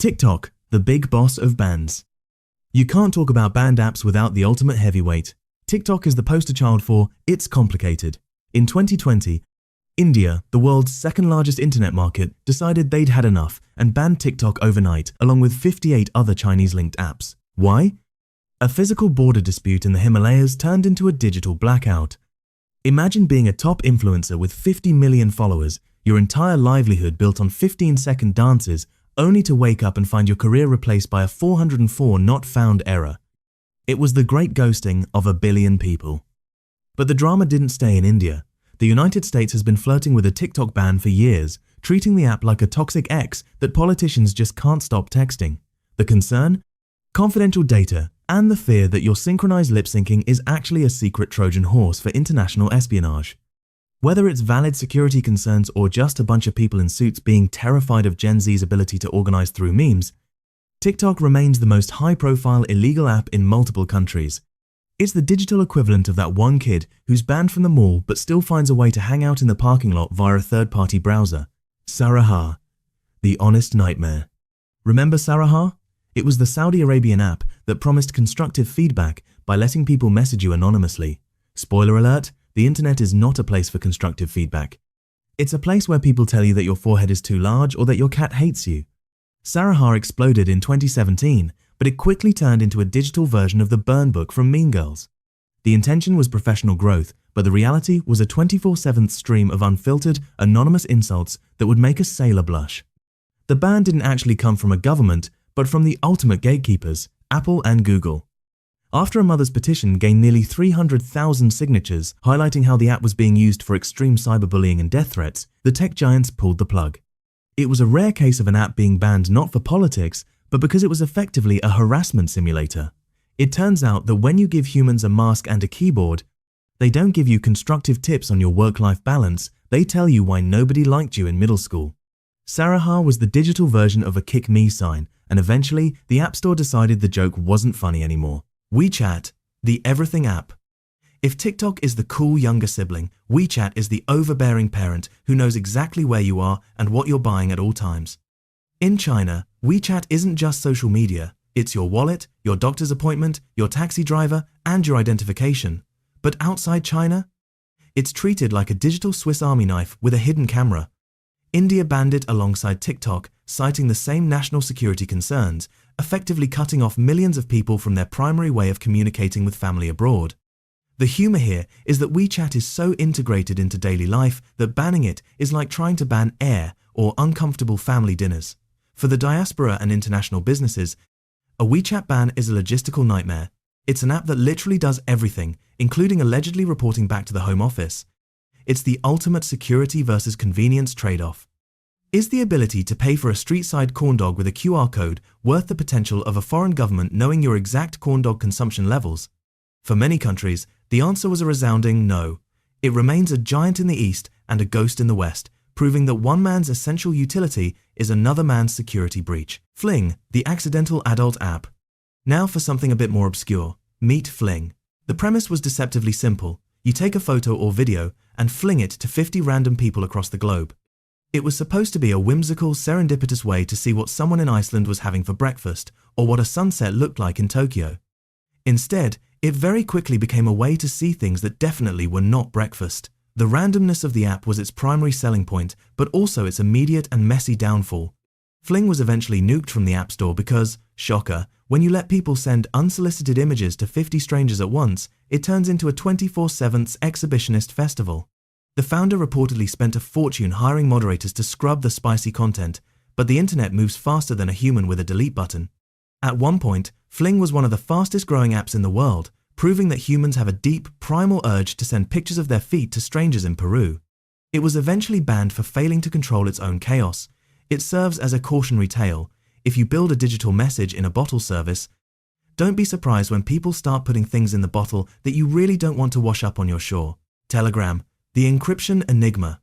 TikTok, the big boss of bans. You can't talk about banned apps without the ultimate heavyweight. TikTok is the poster child for "it's complicated." In 2020, India, the world's second largest internet market, decided they'd had enough and banned TikTok overnight, along with 58 other Chinese-linked apps. Why? A physical border dispute in the Himalayas turned into a digital blackout. Imagine being a top influencer with 50 million followers, your entire livelihood built on 15-second dances, only to wake up and find your career replaced by a 404 not found error. It was the great ghosting of a billion people. But the drama didn't stay in India. The United States has been flirting with a TikTok ban for years, treating the app like a toxic ex that politicians just can't stop texting. The concern? Confidential data and the fear that your synchronized lip syncing is actually a secret Trojan horse for international espionage. Whether it's valid security concerns or just a bunch of people in suits being terrified of Gen Z's ability to organize through memes, TikTok remains the most high-profile illegal app in multiple countries. It's the digital equivalent of that one kid who's banned from the mall but still finds a way to hang out in the parking lot via a third-party browser. Saraha, the honest nightmare. Remember Saraha? It was the Saudi Arabian app that promised constructive feedback by letting people message you anonymously. Spoiler alert, the internet is not a place for constructive feedback. It's a place where people tell you that your forehead is too large or that your cat hates you. Saraha exploded in 2017, but it quickly turned into a digital version of the burn book from Mean Girls. The intention was professional growth, but the reality was a 24/7 stream of unfiltered, anonymous insults that would make a sailor blush. The ban didn't actually come from a government, but from the ultimate gatekeepers, Apple and Google. After a mother's petition gained nearly 300,000 signatures highlighting how the app was being used for extreme cyberbullying and death threats, the tech giants pulled the plug. It was a rare case of an app being banned not for politics, but because it was effectively a harassment simulator. It turns out that when you give humans a mask and a keyboard, they don't give you constructive tips on your work-life balance, they tell you why nobody liked you in middle school. Saraha was the digital version of a kick me sign, and eventually the App Store decided the joke wasn't funny anymore. WeChat, the everything app. If TikTok is the cool younger sibling, WeChat is the overbearing parent who knows exactly where you are and what you're buying at all times. In China, WeChat isn't just social media, it's your wallet, your doctor's appointment, your taxi driver, and your identification. But outside China, it's treated like a digital Swiss Army knife with a hidden camera. India banned it alongside TikTok, citing the same national security concerns, effectively cutting off millions of people from their primary way of communicating with family abroad. The humor here is that WeChat is so integrated into daily life that banning it is like trying to ban air or uncomfortable family dinners. For the diaspora and international businesses, a WeChat ban is a logistical nightmare. It's an app that literally does everything, including allegedly reporting back to the Home Office. It's the ultimate security versus convenience trade-off. Is the ability to pay for a street-side corn dog with a QR code worth the potential of a foreign government knowing your exact corn dog consumption levels? For many countries, the answer was a resounding no. It remains a giant in the East and a ghost in the West, proving that one man's essential utility is another man's security breach. Fling, the accidental adult app. Now for something a bit more obscure. Meet Fling. The premise was deceptively simple. You take a photo or video and fling it to 50 random people across the globe. It was supposed to be a whimsical, serendipitous way to see what someone in Iceland was having for breakfast or what a sunset looked like in Tokyo. Instead, it very quickly became a way to see things that definitely were not breakfast. The randomness of the app was its primary selling point, but also its immediate and messy downfall. Fling was eventually nuked from the App Store because, shocker, when you let people send unsolicited images to 50 strangers at once, it turns into a 24/7 exhibitionist festival. The founder reportedly spent a fortune hiring moderators to scrub the spicy content, but the internet moves faster than a human with a delete button. At one point, Fling was one of the fastest growing apps in the world, proving that humans have a deep, primal urge to send pictures of their feet to strangers in Peru. It was eventually banned for failing to control its own chaos. It serves as a cautionary tale. If you build a digital message in a bottle service, don't be surprised when people start putting things in the bottle that you really don't want to wash up on your shore. Telegram, the encryption enigma.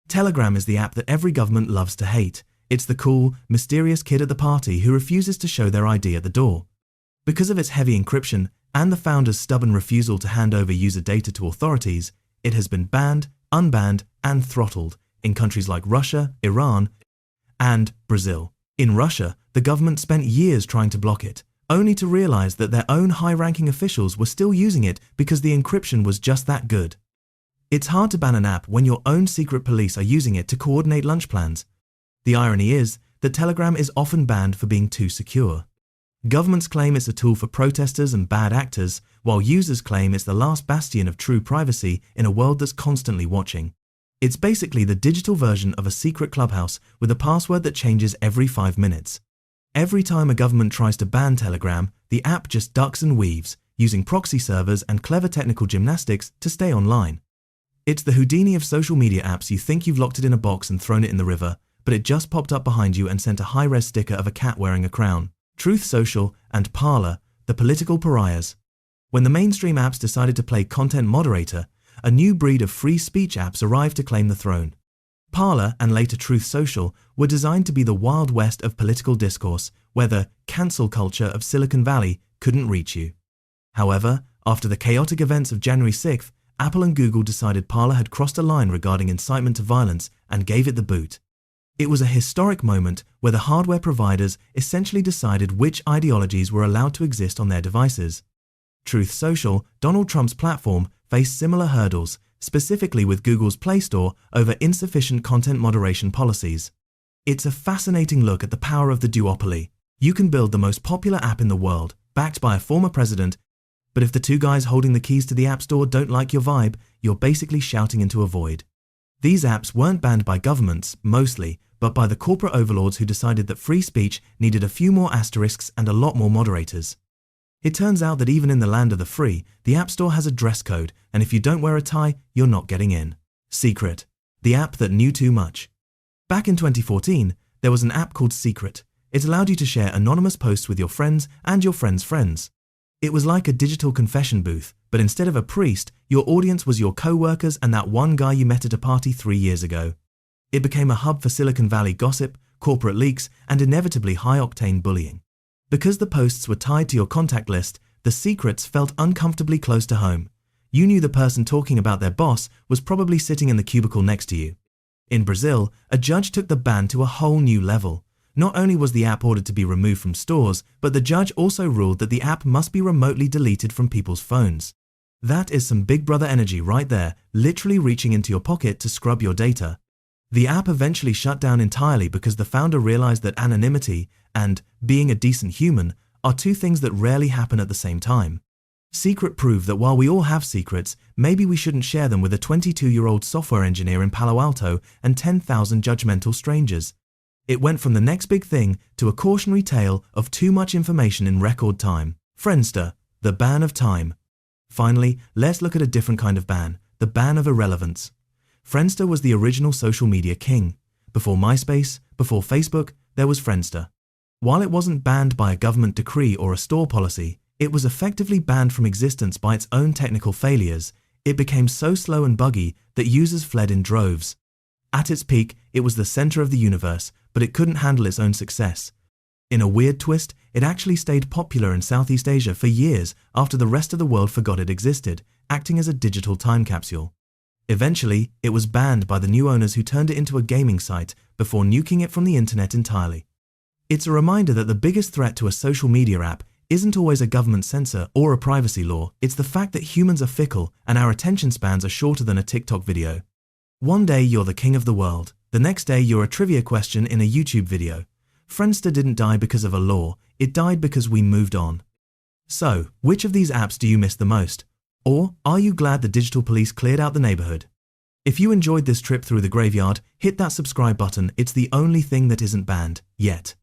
Telegram is the app that every government loves to hate. It's the cool, mysterious kid at the party who refuses to show their ID at the door. Because of its heavy encryption and the founder's stubborn refusal to hand over user data to authorities, it has been banned, unbanned, and throttled in countries like Russia, Iran, and Brazil. In Russia, The government spent years trying to block it, only to realize that their own high-ranking officials were still using it because the encryption was just that good. It's hard to ban an app when your own secret police are using it to coordinate lunch plans. The irony is that Telegram is often banned for being too secure. Governments claim it's a tool for protesters and bad actors, while users claim it's the last bastion of true privacy in a world that's constantly watching. It's basically the digital version of a secret clubhouse with a password that changes every 5 minutes. Every time a government tries to ban Telegram, the app just ducks and weaves, using proxy servers and clever technical gymnastics to stay online. It's the Houdini of social media apps. You think you've locked it in a box and thrown it in the river, but it just popped up behind you and sent a high-res sticker of a cat wearing a crown. Truth Social and Parlor, the political pariahs. When the mainstream apps decided to play content moderator, a new breed of free speech apps arrived to claim the throne. Parlor and later Truth Social were designed to be the Wild West of political discourse, where the cancel culture of Silicon Valley couldn't reach you. However, after the chaotic events of January 6th, Apple and Google decided Parlor had crossed a line regarding incitement to violence and gave it the boot. It was a historic moment where the hardware providers essentially decided which ideologies were allowed to exist on their devices. Truth Social, Donald Trump's platform, faced similar hurdles, specifically with Google's Play Store over insufficient content moderation policies. It's a fascinating look at the power of the duopoly. You can build the most popular app in the world, backed by a former president, but if the two guys holding the keys to the App Store don't like your vibe, you're basically shouting into a void. These apps weren't banned by governments, mostly, but by the corporate overlords who decided that free speech needed a few more asterisks and a lot more moderators. It turns out that even in the land of the free, the App Store has a dress code, and if you don't wear a tie, you're not getting in. Secret, the app that knew too much. Back in 2014, there was an app called Secret. It allowed you to share anonymous posts with your friends and your friends' friends. It was like a digital confession booth, but instead of a priest, your audience was your co-workers and that one guy you met at a party 3 years ago. It became a hub for Silicon Valley gossip, corporate leaks, and inevitably high-octane bullying. Because the posts were tied to your contact list, the secrets felt uncomfortably close to home. You knew the person talking about their boss was probably sitting in the cubicle next to you. In Brazil, a judge took the ban to a whole new level. Not only was the app ordered to be removed from stores, but the judge also ruled that the app must be remotely deleted from people's phones. That is some Big Brother energy right there, literally reaching into your pocket to scrub your data. The app eventually shut down entirely because the founder realized that anonymity and being a decent human are two things that rarely happen at the same time. Secret proved that while we all have secrets, maybe we shouldn't share them with a 22-year-old software engineer in Palo Alto and 10,000 judgmental strangers. It went from the next big thing to a cautionary tale of too much information in record time. Friendster, the ban of time. Finally, let's look at a different kind of ban, the ban of irrelevance. Friendster was the original social media king. Before MySpace, before Facebook, there was Friendster. While it wasn't banned by a government decree or a store policy, it was effectively banned from existence by its own technical failures. It became so slow and buggy that users fled in droves. At its peak, it was the center of the universe, but it couldn't handle its own success. In a weird twist, it actually stayed popular in Southeast Asia for years after the rest of the world forgot it existed, acting as a digital time capsule. Eventually, it was banned by the new owners who turned it into a gaming site before nuking it from the internet entirely. It's a reminder that the biggest threat to a social media app isn't always a government censor or a privacy law. It's the fact that humans are fickle and our attention spans are shorter than a TikTok video. One day you're the king of the world. The next day you're a trivia question in a YouTube video. Friendster didn't die because of a law. It died because we moved on. So, which of these apps do you miss the most? Or are you glad the digital police cleared out the neighborhood? If you enjoyed this trip through the graveyard, hit that subscribe button. It's the only thing that isn't banned, yet.